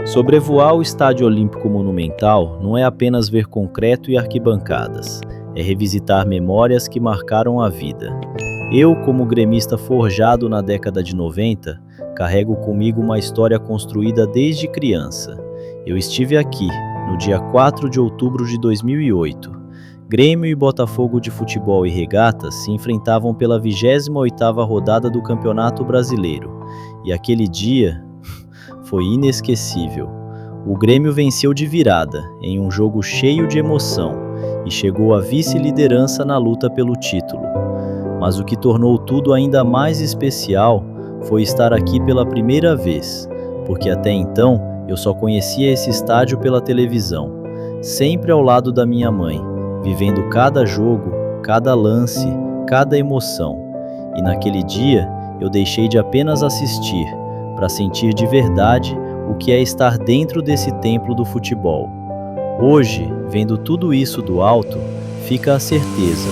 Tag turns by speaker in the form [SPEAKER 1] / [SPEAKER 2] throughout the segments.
[SPEAKER 1] Sobrevoar o Estádio Olímpico Monumental não é apenas ver concreto e arquibancadas, é revisitar memórias que marcaram a vida. Eu, como gremista forjado na década de 90, carrego comigo uma história construída desde criança. Eu estive aqui, no dia 4 de outubro de 2008. Grêmio e Botafogo de Futebol e Regatas se enfrentavam pela 28ª rodada do Campeonato Brasileiro. E aquele dia foi inesquecível. O Grêmio venceu de virada, em um jogo cheio de emoção, e chegou à vice-liderança na luta pelo título. Mas o que tornou tudo ainda mais especial foi estar aqui pela primeira vez, porque até então eu só conhecia esse estádio pela televisão, sempre ao lado da minha mãe, vivendo cada jogo, cada lance, cada emoção. E naquele dia eu deixei de apenas assistir, para sentir de verdade o que é estar dentro desse templo do futebol. Hoje, vendo tudo isso do alto, fica a certeza: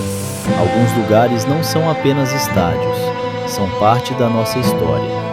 [SPEAKER 1] alguns lugares não são apenas estádios, são parte da nossa história.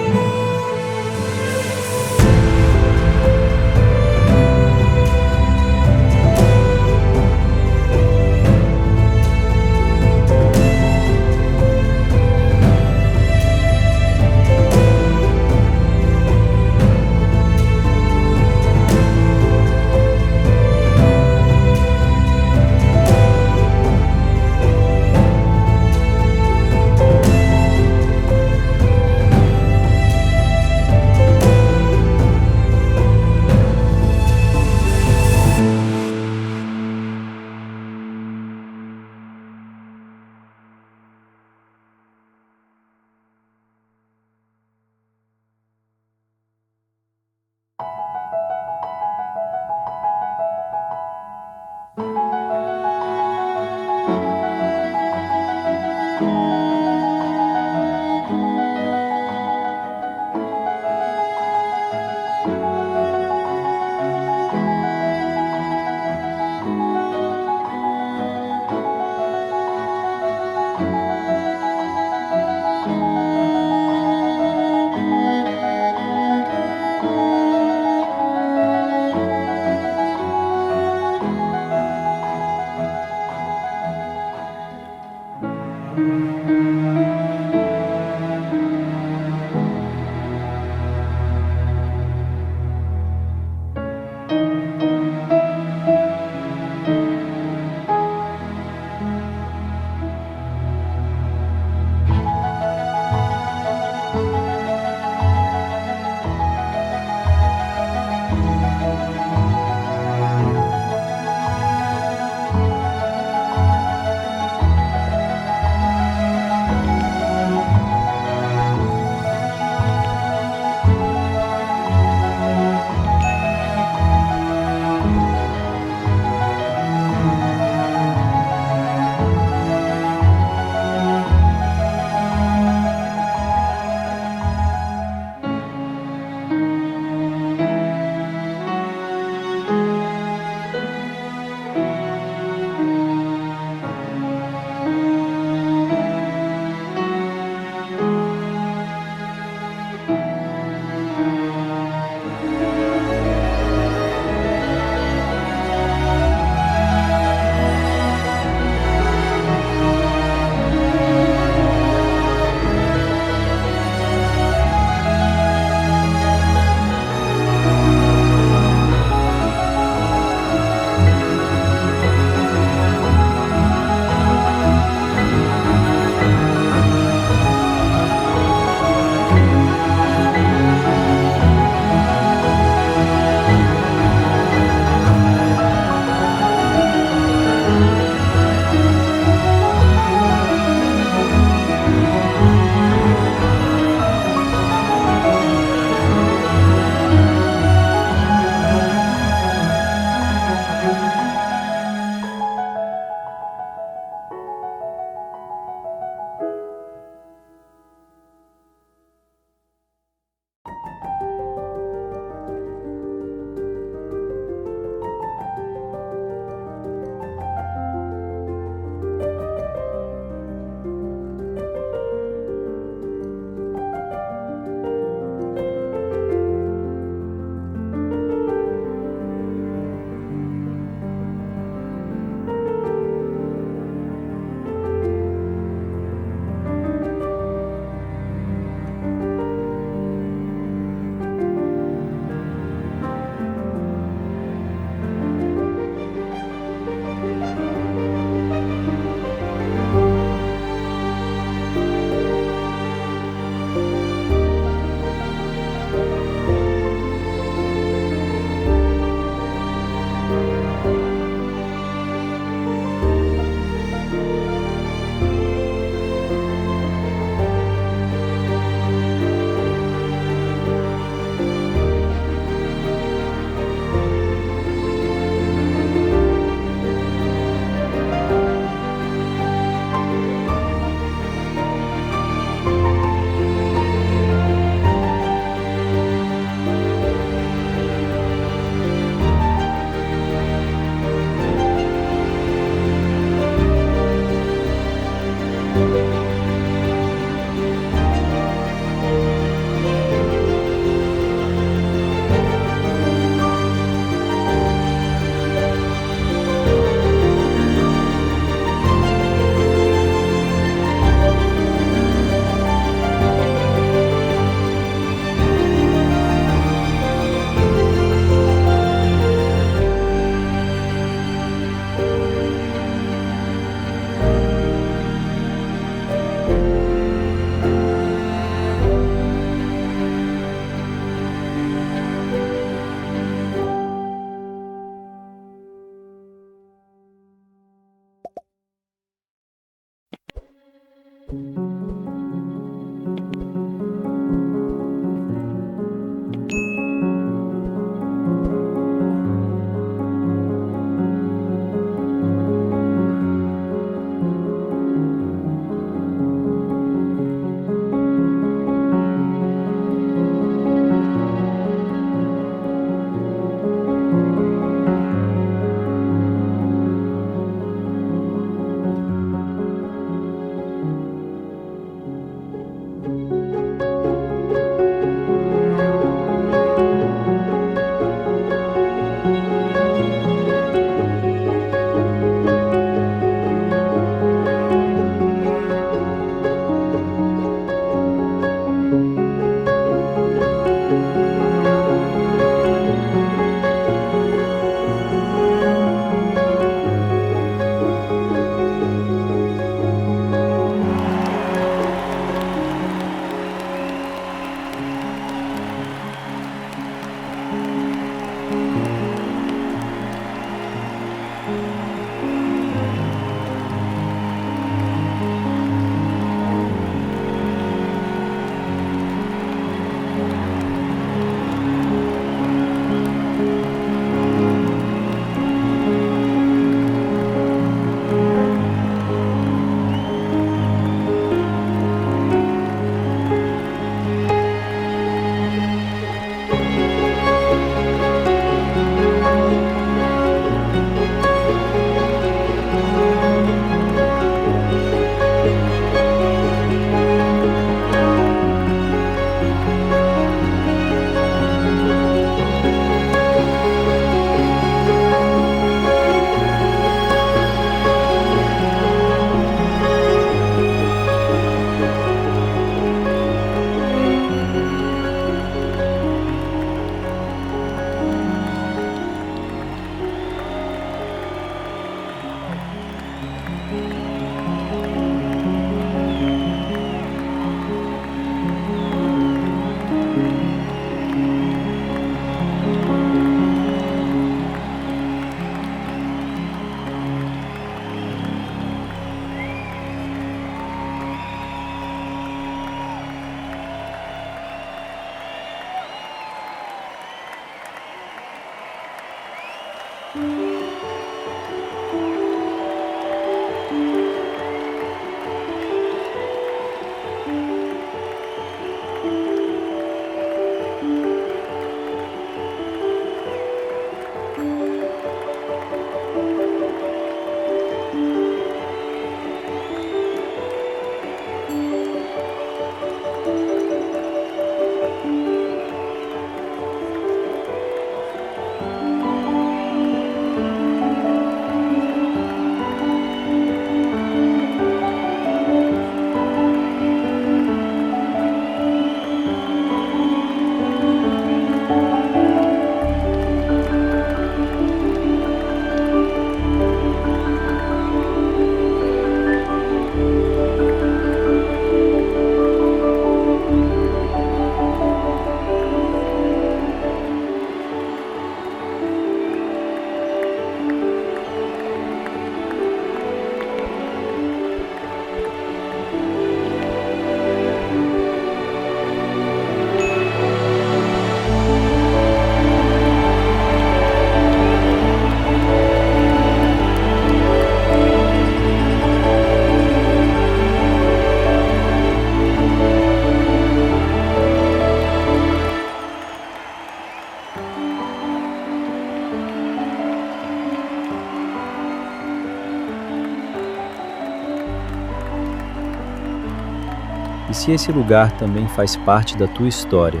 [SPEAKER 1] E se esse lugar também faz parte da tua história,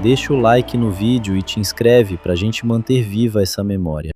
[SPEAKER 1] deixa o like no vídeo e te inscreve para a gente manter viva essa memória.